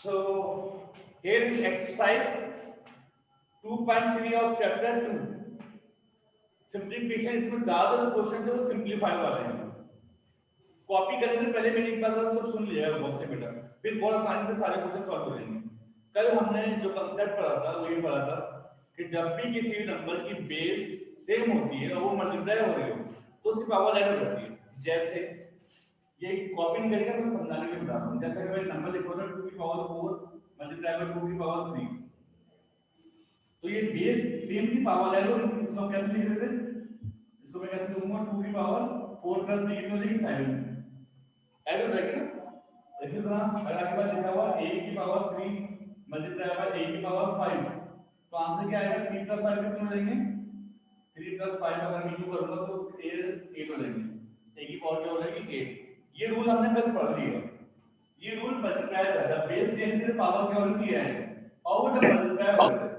So here is exercise 2.3 of chapter 2. Simplification इसमें ज्यादातर question जो सिंप्लीफाई वाले हैं। कॉपी करने से पहले मैंने एक बार सब सुन लिया बॉक्स से बेटा, फिर बहुत आसानी से सारे क्वेश्चन सॉल्व हो जाएंगे। कल हमने जो कंसेप्ट पढ़ा था वो ये पढ़ा था कि जब भी किसी भी नंबर की बेस सेम होती है और वो मल्टीप्लाई हो रही हो तो उसकी पावर ऐड हो जाती है। जैसे ये कॉपी नहीं करेगा तो समझाने के बता रहा हूं। जैसे कि मैं नंबर लिखा था 2 की पावर 4 मल्टीप्लाई बाय 2 की पावर 3, तो ये बेस सेम की पावर है तो इसको कैसे लिख देते हैं? इसको मैं कैसे लिखूंगा? 2 की पावर 4 प्लस 3 कितनी हो जाएगी? 7 ऐड हो जाएगी ना। इसी तरह अगर आगे बार लिखा हुआ a की पावर 3 मल्टीप्लाई बाय a की पावर 5, तो आंसर क्या आएगा? 3 प्लस 5 कितने हो जाएंगे? 3 प्लस 5 अगर मैं 2 करूंगा तो 8 हो जाएंगे। a की पावर क्या हो जाएगी? 8। ये रूल हमने कल पढ़ लिया। ये रूल मल्टीप्लाई का बेस चेंज से पावर क्या होती है और वो जब मल्टीप्लाई हो जाता है,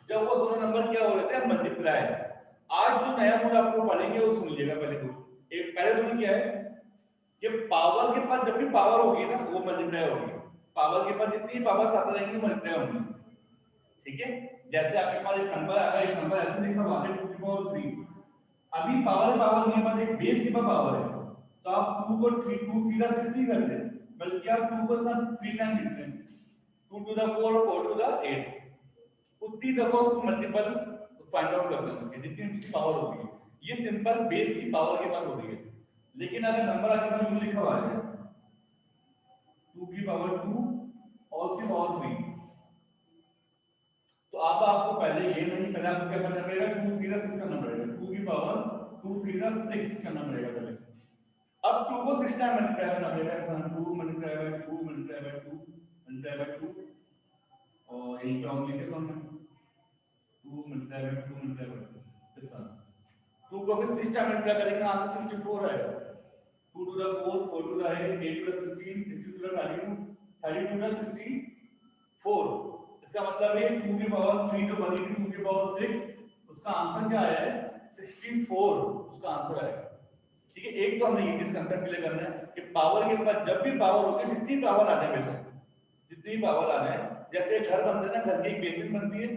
जब वो दोनों नंबर क्या हो जाते हैं? मल्टीप्लाई। आज जो नया रूल आपको पढ़ेंगे वो सुन लीजिएगा। पहले रूल एक पहले रूल क्या है कि पावर के पास जब भी पावर होगी ना वो मल्टीप्लाई होगी। पावर के पास जितनी पावर आती रहेंगी मल्टीप्लाई होंगी। ठीक है, जैसे आपके पास एक नंबर आएगा, एक नंबर ऐसे लिखा हुआ है 2 की पावर 3, अभी पावर नहीं है, एक बेस के पावर है, तो आप 2 को 3 2 सीधा 6 नहीं करते, बल्कि आप 2 को ना 3 टाइम लिखते हैं। 2 टू द 4 4 टू द 8, उतनी दफा उसको मल्टीपल फाइंड आउट करते हैं उसके जितनी उसकी पावर होती है। ये सिंपल बेस की पावर के बाद हो रही है। लेकिन अगर नंबर आगे पर लिखा हुआ है 2 की पावर 2 और उसकी पावर 3, तो अब आपको पहले ये नहीं, पहले आपको क्या करना पड़ेगा? 2 सीधा 6 करना पड़ेगा। 2 की पावर 2 सीधा 6 करना पड़ेगा पहले। अब 2 को 6 टाइम मल्टीप्लाई करना पड़ेगा। ऐसा 2 multiply by 2 multiply by 2 multiply by 2, और यही पे हम लिखे तो हमने 2 मल्टीप्लाई बाय 2 मल्टीप्लाई बाय 2 इस तरह 2 को फिर 6 टाइम मल्टीप्लाई करेंगे, आंसर 64 आएगा। 2 to the 4 4 to the 8 8 to the 16 60 to the 32 32 to the 64। इसका मतलब है 2 की पावर 3 जो बनी थी 2 की पावर 6, उसका आंसर क्या आया है? 64 उसका आंसर आएगा। ठीक है, एक तो हमने ये चीज कंसेप्ट क्लियर करना है कि पावर के बाद जब भी पावर होगी, जितनी पावर आ जाए बेशक, जितनी पावर आ जाए, जैसे घर बनते हैं ना, घर की एक बेसमेंट बनती है,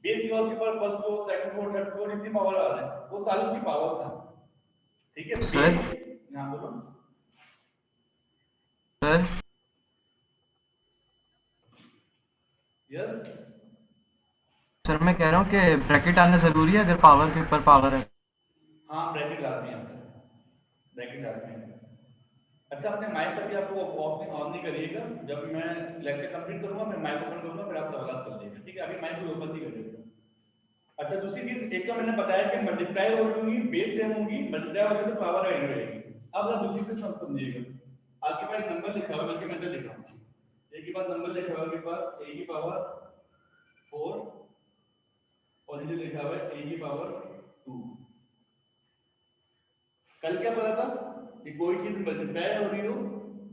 बेस के बाद ऊपर first floor second floor third floor जितनी पावर आ जाए वो सारी उसकी पावर्स हैं। ठीक है, सर यहां बोलो सर यस। सर मैं कह रहा हूँ कि ब्रैकेट आना जरूरी है अगर पावर के ऊपर पावर है। हाँ ब्रैकेट लाजमी है, ब्रैकेट लाजमी है। अच्छा, अपने माइक अभी आपको ऑन नहीं करिएगा, जब मैं लेक्चर कंप्लीट करूंगा मैं माइक ओपन करूंगा, फिर आप सवाल कर लीजिएगा। ठीक है, अभी माइक को ओपन नहीं करिएगा। अच्छा, दूसरी चीज, एक तो मैंने बताया कि मल्टीप्लाई हो रही होंगी, बेस सेम होंगी, मल्टीप्लाई हो गई तो पावर ऐड रहेगी। अब आप दूसरी चीज समझिएगा। आपके पास नंबर लिखा हुआ है, बल्कि मैं लिखा हूं, ए के पास नंबर लिखा हुआ है, के पास ए की पावर 4 और ये लिखा हुआ है ए की पावर 2। कल क्या पता था कि कोई चीज मल्टीप्लाई हो रही हो,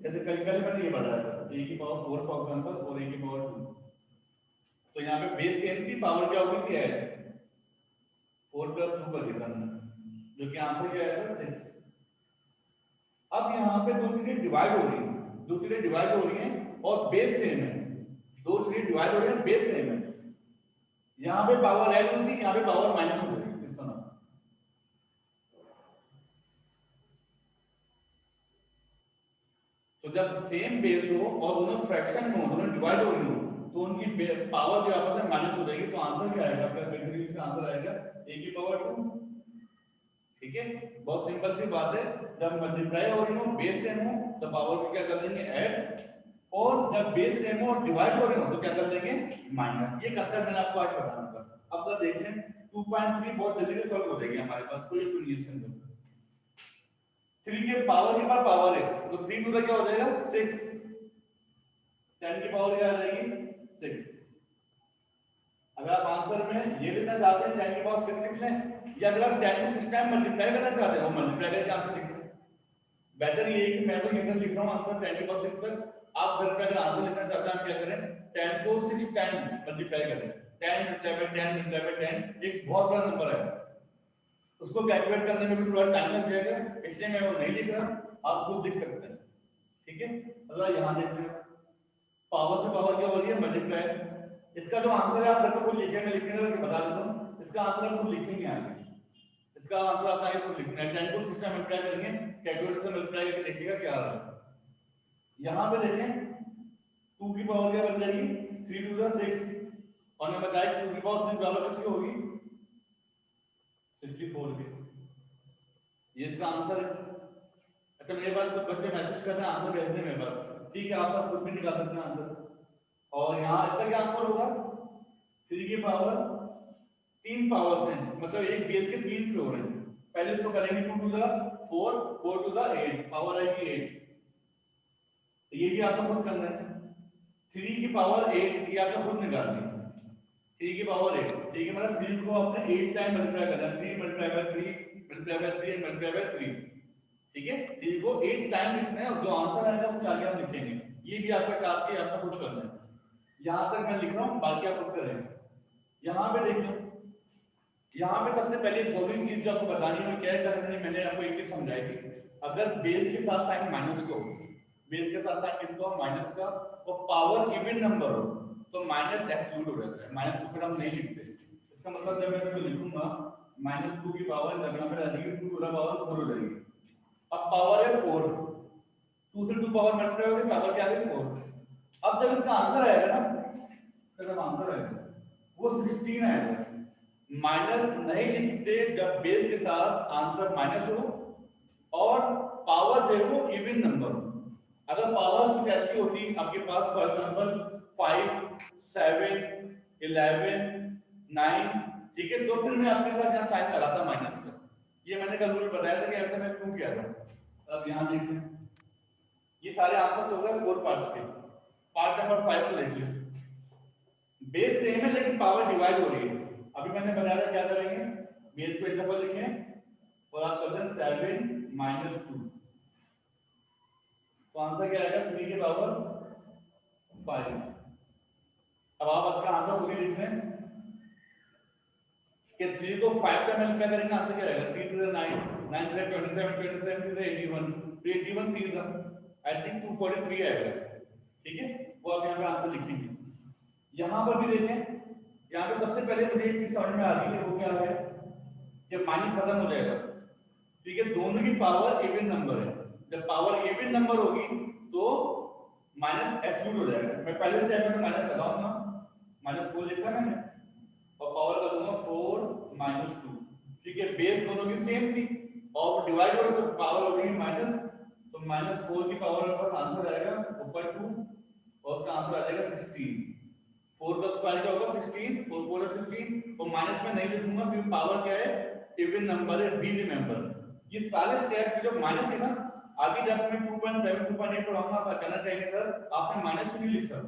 जैसे कल मैंने ये पढ़ा था ए की पावर 4 फॉर एग्जांपल और ए की पावर 2, तो यहाँ पे बेस सेम की पावर क्या होगी? क्या है? 4 प्लस 2 कर दिया हमने, जो कि आंसर क्या आएगा? 6। अब यहाँ पे दो चीजें डिवाइड हो रही हैं, दो चीजें डिवाइड हो रही हैं और बेस सेम है। दो चीजें डिवाइड हो रही हैं, बेस सेम है। यहाँ पे पावर ऐड होती है, यहाँ पे पावर माइनस हो रही है। इस तरह तो जब सेम बेस हो और दोनों फ्रैक्शन में हो, दोनों डिवाइड हो रही हो, तो उनकी पावर जो आपस में माइनस हो जाएगी, तो आंसर क्या आएगा? आपका बेसिकली इसका आंसर आएगा a की पावर 2। ठीक है, बहुत सिंपल सी बात है। जब मल्टीप्लाई हो रही हो, बेस सेम हो, तो पावर को क्या कर देंगे? ऐड। और जब बेस सेम हो और डिवाइड हो रहे हो तो क्या कर देंगे? माइनस। ये कंसेप्ट मैंने आपको आज बताना था। अब तो देख लें 2.3 बहुत जल्दी से सॉल्व हो जाएगी हमारे पास, कोई इशू नहीं है इसके अंदर। 3 के पावर के बाद पावर है, तो 3 टू द क्या हो जाएगा? 6। 10 की पावर क्या आ जाएगी? 6। अगर आप आंसर में ये लिखना चाहते हैं 10 की पावर 6 लिख लें, या अगर आप 10 को 6 टाइम मल्टीप्लाई करना चाहते हो मल्टीप्लाई करके आंसर लिख लें। बेटर ये है कि मैं तो ये लिख रहा हूं आंसर 10 की पावर 6 तक। आप घर पे अगर आंसर लिखना चाहते हैं आप क्या करें? 10 को 6 टाइम मल्टीप्लाई करें। 10 मल्टीप्लाई बाय 10 मल्टीप्लाई बाय 10 एक बहुत बड़ा नंबर है, उसको कैलकुलेट करने में भी थोड़ा टाइम लग जाएगा, इसलिए मैं वो नहीं लिख रहा, आप खुद लिख सकते हैं। ठीक है, अगर यहां देख लें पावर से पावर क्या हो रही है, मल्टीप्लाई। इसका जो आंसर है आप घर पे खुद लिखेंगे, मैं लिखने लगे बता देता हूँ। इसका आंसर आप खुद लिखेंगे आगे, इसका आंसर आपका ये खुद लिखना है। 10 को 6 से मल्टीप्लाई करेंगे, कैलकुलेटर से मल्टीप्लाई करके देखिएगा क्या आ रहा है। यहाँ पे देखें 2 की पावर क्या बन जाएगी, 3 टू द 6, और मैं बताया 2 की पावर 6 बराबर किसकी होगी, 64 के। ये इसका आंसर है। अच्छा मेरे पास कुछ बच्चे मैसेज कर रहे हैं, आंसर भेज दें मेरे पास, ठीक है आप सब खुद भी निकाल सकते हैं आंसर। और यहाँ इसका क्या आंसर होगा, 3 की पावर 3 पावर्स हैं, मतलब एक बेस के 3 फ्लोर हैं। पहले इसको करेंगे 2 to the 4, 4 to the 8, power आएगी 8। ये भी आपको खुद करना है। 3 की पावर 8 ये आपको खुद निकालनी है। 3 की पावर 8, ठीक है, मतलब 3 को आपने 8 टाइम मल्टीप्लाई करना है, 3 multiply by 3 multiply by 3 multiply by 3, ठीक है। 3 को 8 टाइम लिखना है, और जो आंसर आएगा उसके आगे हम लिखेंगे। ये भी आपका टास्क है, आपको खुद करना है। यहाँ तक मैं लिख रहा हूँ, बाकी आप खुद करेंगे। यहाँ पे देखिए, यहाँ पे सबसे पहले गोविंद चीज जो आपको बतानी है क्या करनी, मैंने आपको एक चीज समझाई थी। अगर बेस के साथ साइन माइनस को, बेस के साथ साइन किसको, माइनस का, और पावर इवन नंबर हो तो माइनस एक्सक्लूड हो जाता है, माइनस को फिर हम नहीं लिखते। इसका मतलब जब मैं इसको लिखूंगा -2 की पावर, जब यहाँ पे आ जाएगी 2 टू द पावर 4 हो जाएगी। अब पावर है 4, 2 से 2 पावर मल्टीप्लाई होगी, पावर क्या आ गई 4। अब जब इसका आंसर आएगा ना, जब आंसर आएगा वो 16 आएगा। माइनस नहीं लिखते जब बेस के साथ आंसर माइनस हो और पावर जो हो इवन नंबर हो। अगर पावर कुछ ऐसी होती आपके पास, फॉर एग्जांपल 5, 7, 11, 9, ठीक है, तो फिर मैं आपके साथ यहाँ साइन लगाता माइनस का। ये मैंने कल रूल बताया था कि ऐसा मैं क्यों किया था। अब यहाँ देखिए ये सारे आंसर हो गए 4 पार्ट्स के। पार्ट नंबर 5 को देखिए, बेस सेम है लेकिन पावर डिवाइड हो रही है। अभी मैंने बताया था क्या करेंगे, बेस को एक दफा लिखें और आप करते हैं 7 माइनस 2, तो आंसर क्या आएगा 3 की पावर 5। अब आप इसका आंसर खुद ही लिख लें कि 3 को 5 का मल्टीप्लाई करेंगे, आंसर क्या आएगा 3 to the 9, 9 to the 27, 27 to the 81, तो 81 3 का आई थिंक 243 आएगा, ठीक है। वो आप यहाँ पे आंसर लिखेंगे। यहाँ पर भी देखें, यहाँ पे सबसे पहले मुझे एक चीज समझ में आ रही है, वो क्या है, ये माइनस खत्म हो जाएगा, ठीक है। दोनों की पावर इवन नंबर है, जब पावर इवन नंबर होगी तो माइनस एक्सक्लूड हो जाएगा। मैं पहले स्टेप में माइनस लगाऊंगा, -4 लिखा मैंने, और पावर कर दूंगा 4 - 2, ठीक है। बेस दोनों की सेम थी और डिवाइड हो रहा तो पावर हो गई माइनस, तो -4 की पावर मेरे पास आंसर आएगा ऊपर 2, और उसका आंसर आ जाएगा 16। 4 का स्क्वायर क्या होगा 16, और 4 है 16, और माइनस में नहीं लिखूंगा क्योंकि पावर क्या है, इवन नंबर है, बी रिमेंबर। ये सारे स्टेप जो माइनस है ना, आगे जब मैं 2.7 2.8 पढ़ाऊंगा आप अचानक चाहिए सर आपने माइनस क्यों नहीं लिखा,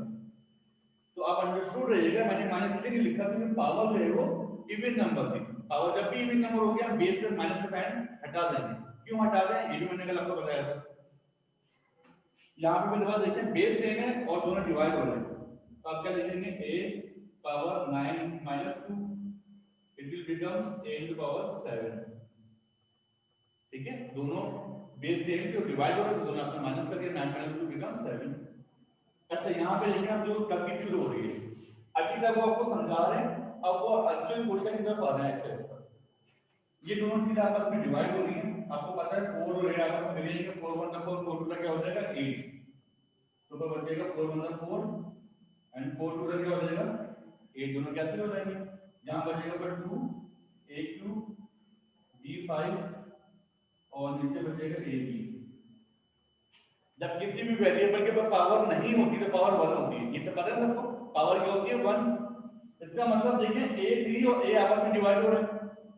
तो आप अंडरस्टूड रहिएगा, मैंने माइनस इसलिए नहीं लिखा क्योंकि पावर जो है वो इवन नंबर थी। पावर जब भी इवन नंबर हो गया हम बेस से माइनस का साइन हटा देंगे। क्यों हटा दें, ये भी मैंने कल आपको बताया था। यहाँ पे मेरे पास देखें बेस सेम है और दोनों डिवाइड हो रहे हैं, तो आप क्या लिखेंगे a power 9 - 2, it will becomes a into power 7, ठीक है। दोनों बेस सेम जो डिवाइड हो रहे हैं तो दोनों आपने माइनस करके 9 - 2 बिकम्स 7। अच्छा यहाँ पे देखिए आप जो तरकीब शुरू हो रही है, अभी तक वो आपको समझा रहे हैं, अब वो एक्चुअल क्वेश्चन की तरफ आ रहे हैं एक्सरसाइज पर। ये दोनों चीजें आपस में डिवाइड हो रही है, आपको पता है 4 हो रहा है, आपस में मिलेंगे 4 1 4 4 2 क्या हो जाएगा 8, तो ऊपर बचेगा 4 1 4 एंड 4 2 क्या हो जाएगा 8, दोनों कैंसिल हो जाएंगे। यहाँ बचेगा पर 2 a क्यूब b 5 और नीचे बचेगा a b। जब किसी भी वेरिएबल के ऊपर पावर नहीं होती तो पावर 1 होती है, ये तो पता है सबको, पावर क्या होती है 1। इसका मतलब देखिए a 3 और a आपस में डिवाइड हो रहे हैं,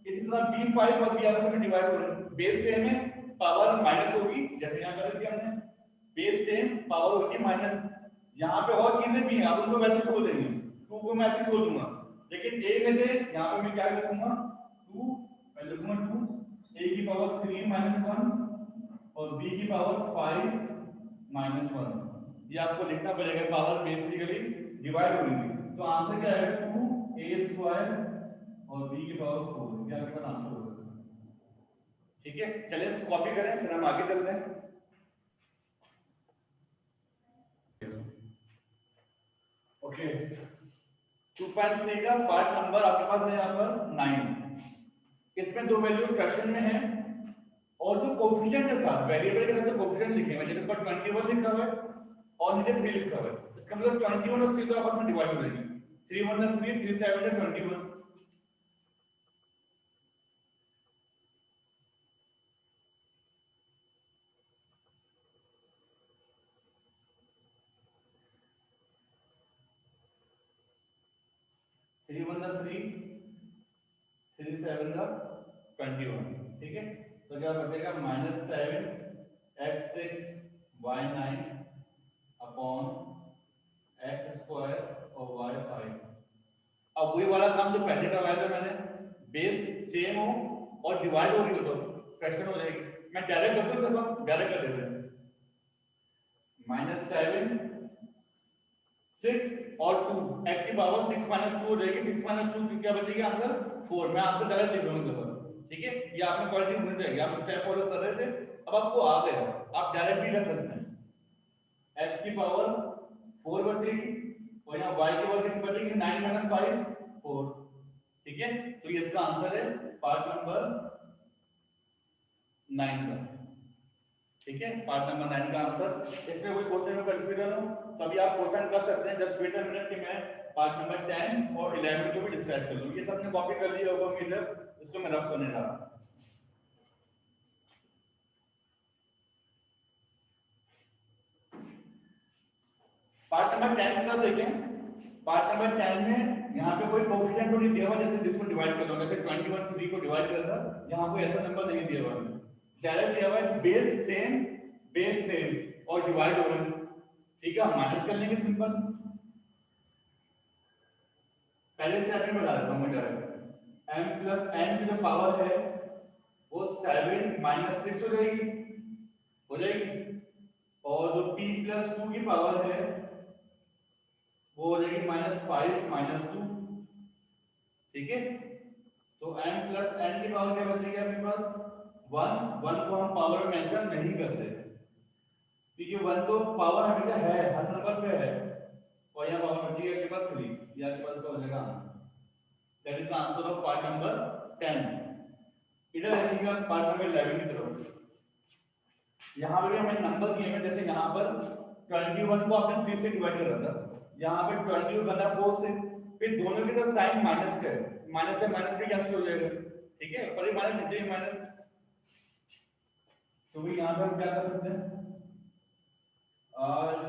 इसी तरह b 5 और b आपस में डिवाइड हो रहे हैं। बेस सेम है, पावर माइनस होगी, जैसे यहाँ कर दिया हमने, बेस सेम पावर होगी माइनस। यहाँ पे और चीजें भी हैं, आप उनको वैसे छोड़ देंगे, 2 को मैं ऐसे छोड़ दूंगा, लेकिन a में से यहाँ पे मैं क्या लिखूंगा 2, मैं लिखूंगा 2 a की पावर 3 - 1 और b की पावर 5 - 1। ये आपको लिखना पड़ेगा, पावर बेसिकली डिवाइड हो रही है, तो आंसर क्या आएगा 2a² और b की पावर 4, ये आपके पास आंसर होगा, ठीक है। चलिए इसको कॉपी करें फिर हम आगे चलते हैं। ओके 2.3 का पार्ट नंबर आपके पास है यहाँ पर 9। इसमें दो वैल्यू फ्रैक्शन में है और जो कोफिशिएंट के साथ वेरिएबल के साथ जो कोफिशिएंट लिखे हैं जैसे ऊपर 21 लिखा हुआ है और नीचे 3 लिखा हुआ है, इसका मतलब 21 और 3 तो आपस में डिवाइड हो जाएंगे। 3 1 3 3 7 21। 3 1 3 3 7 21। ठीक है, तो क्या बचेगा -7 x6 y9 upon x square और y5। अब वही वाला काम जो पहले करवाया था मैंने, बेस सेम हो और डिवाइड हो रही हो तो फ्रैक्शन हो जाएगी। मैं डायरेक्ट कर दूं, सब डायरेक्ट कर देते हैं। -7 6 और 2 x की पावर 6 2 हो जाएगी। 6 2 की क्या बचेगी आंसर 4। मैं आंसर डायरेक्ट लिख लूंगा। ठीक है, ये आपने क्वालिटी होनी चाहिए। आप स्टेप फॉलो कर रहे थे, अब आपको आ गया, आप डायरेक्ट भी कर सकते हैं। x की पावर 4 बचेगी और यहाँ y की पावर कितनी बचेगी 9 - 5 4। ठीक है, तो ये इसका आंसर है पार्ट नंबर 9 का। ठीक है, पार्ट नंबर 9 का आंसर। इसमें कोई क्वेश्चन में कंफ्यूजन हो तो अभी आप क्वेश्चन कर सकते हैं। जस्ट वेट अ मिनट कि मैं पार्ट नंबर 10 और 11 को भी डिस्क्राइब कर लूं। ये सबने कॉपी कर लिया होगा उम्मीद है, इसको मैं रफ करने जा रहा हूं। पार्ट नंबर 10 का देखें। पार्ट नंबर 10 में यहाँ पे कोई कोएफिशिएंट तो नहीं दिया हुआ जैसे जिसको डिवाइड कर दो, जैसे 21 3 को डिवाइड किया था, यहाँ कोई ऐसा नंबर नहीं दिया हुआ है। डायरेक्ट दिया हुआ है बेस सेम और डिवाइड हो रहे हैं। ठीक है, हम माइनस कर लेंगे सिंपल। पहले स्टेप में बता देता हूं मैं डायरेक्ट। m प्लस n की जो पावर है वो 7 - 6 हो जाएगी और जो p प्लस 2 की पावर है वो हो जाएगी -5 - 2। ठीक है, तो m प्लस n की पावर क्या बचेगी आपके पास 1। 1 को हम पावर में मेंशन नहीं करते क्योंकि 1 तो पावर हमेशा है, हर नंबर पे है। और यहाँ पावर बचेगी आपके पास 3, ये आपके पास का हो जाएगा answer. That is the answer of part number 10। इधर देखिएगा पार्ट नंबर 11 की तरफ। यहाँ पे भी हमें नंबर दिए हैं, जैसे यहाँ पर 21 को आपने 3 से डिवाइड करा था, यहाँ पे 20 बना 4 से, फिर दोनों की तरफ साइन माइनस का है, माइनस से माइनस भी कैंसिल हो जाएगा। ठीक है, पर ये माइनस इधर माइनस, तो भी यहाँ पे हम क्या कर सकते हैं,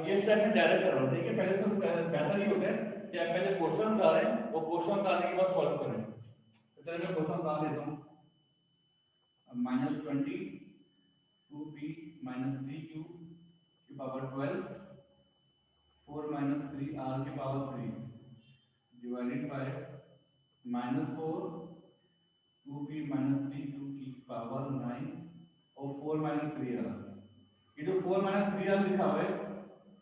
ये स्टेप में डायरेक्ट कर रहा हूँ। ठीक है, पहले तो बेहतर ये होता है कि आप पहले क्वेश्चन बता रहे हैं, वो क्वेश्चन बताने के बाद सॉल्व करें। तो चलिए मैं क्वेश्चन बता देता हूँ। -20 2p - 3q की पावर 12 4 - 3r की power 3 divided by -4 2p - 3q की पावर 9 और 4 - 3r। ये जो 4 - 3r लिखा हुआ है,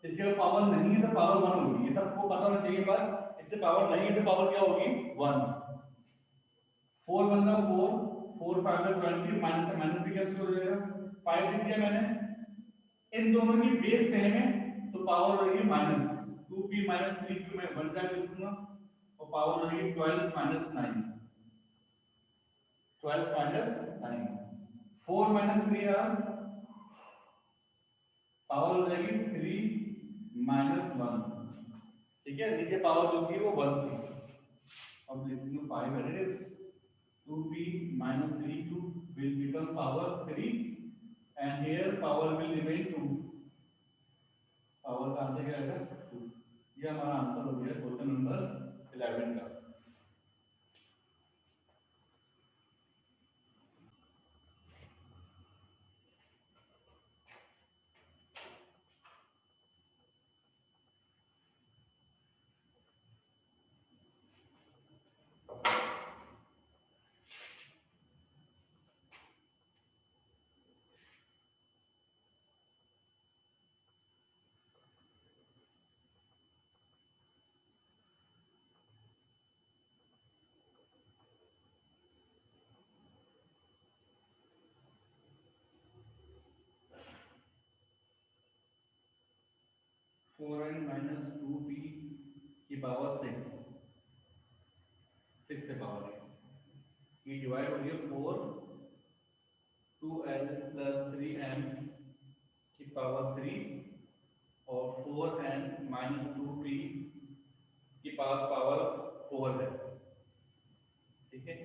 इसके पावर नहीं है तो पावर 1 होगी। ये सबको पता होना चाहिए, पर इससे पावर नहीं है तो पावर क्या होगी 1। 4 बनना 4 4 5 20 माइनस से माइनस भी कैंसिल हो जाएगा। 5 लिख दिया मैंने। इन दोनों की बेस सेम है तो पावर हो जाएगी -2p - 3q में 1 टाइम लिख दूंगा और पावर हो जाएगी 12 - 9 12 - 9 4 - 3r पावर हो जाएगी 3 - 1। ठीक है, नीचे पावर जो थी वो 1 थी। अब लिख दूंगा 5 it is 2p - 3q will become power 3 and here power will remain 2। Power का आंसर क्या आएगा 2। ये हमारा आंसर हो गया क्वेश्चन नंबर 11 का। फोर एन माइनस 2p की पावर 6 से पावर है, ये डिवाइड हो रही है 4 2l प्लस 3m की पावर 3 और 4n माइनस 2p की पावर 4 है। ठीक है,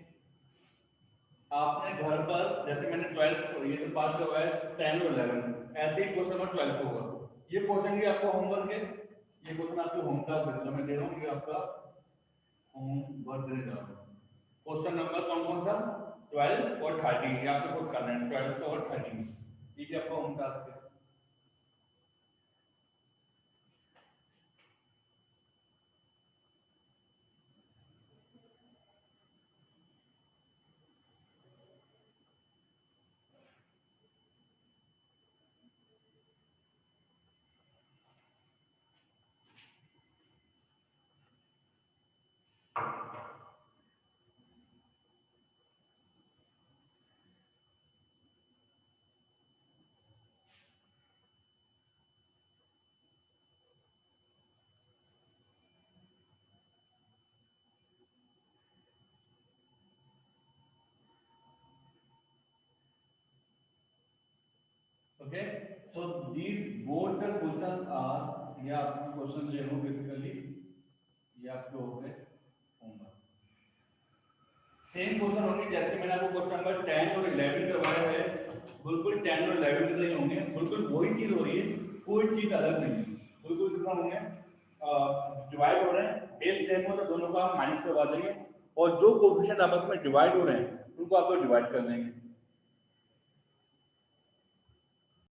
आपने घर पर जैसे मैंने 12 ये तो पास हुआ है 10 और 11, ऐसे ही क्वेश्चन नंबर 12 होगा। ये क्वेश्चन भी आपको होमवर्क है, ये क्वेश्चन आपको होमवर्क है, मैं दे रहा हूँ, ये आपका होमवर्क देने जा रहा हूँ। क्वेश्चन नंबर कौन कौन सा 12 और 13, ये आपको खुद करना है, 12 और 13, ये भी आपका होम टास्क है। Okay, so these both the questions are, ये आपके क्वेश्चन ले लो बेसिकली, ये आपके हो गए होमवर्क। सेम क्वेश्चन होंगे जैसे मैंने आपको क्वेश्चन नंबर 10 और 11 करवाया है, बिल्कुल 10 और 11 नहीं होंगे, बिल्कुल वही चीज हो रही है, कोई चीज अलग नहीं है, बिल्कुल कितना होंगे, डिवाइड हो रहे हैं, बेस सेम हो तो दोनों को आप माइनस करवा देंगे और जो कोएफिशिएंट आपस में डिवाइड हो रहे हैं उनको आप लोग डिवाइड कर देंगे।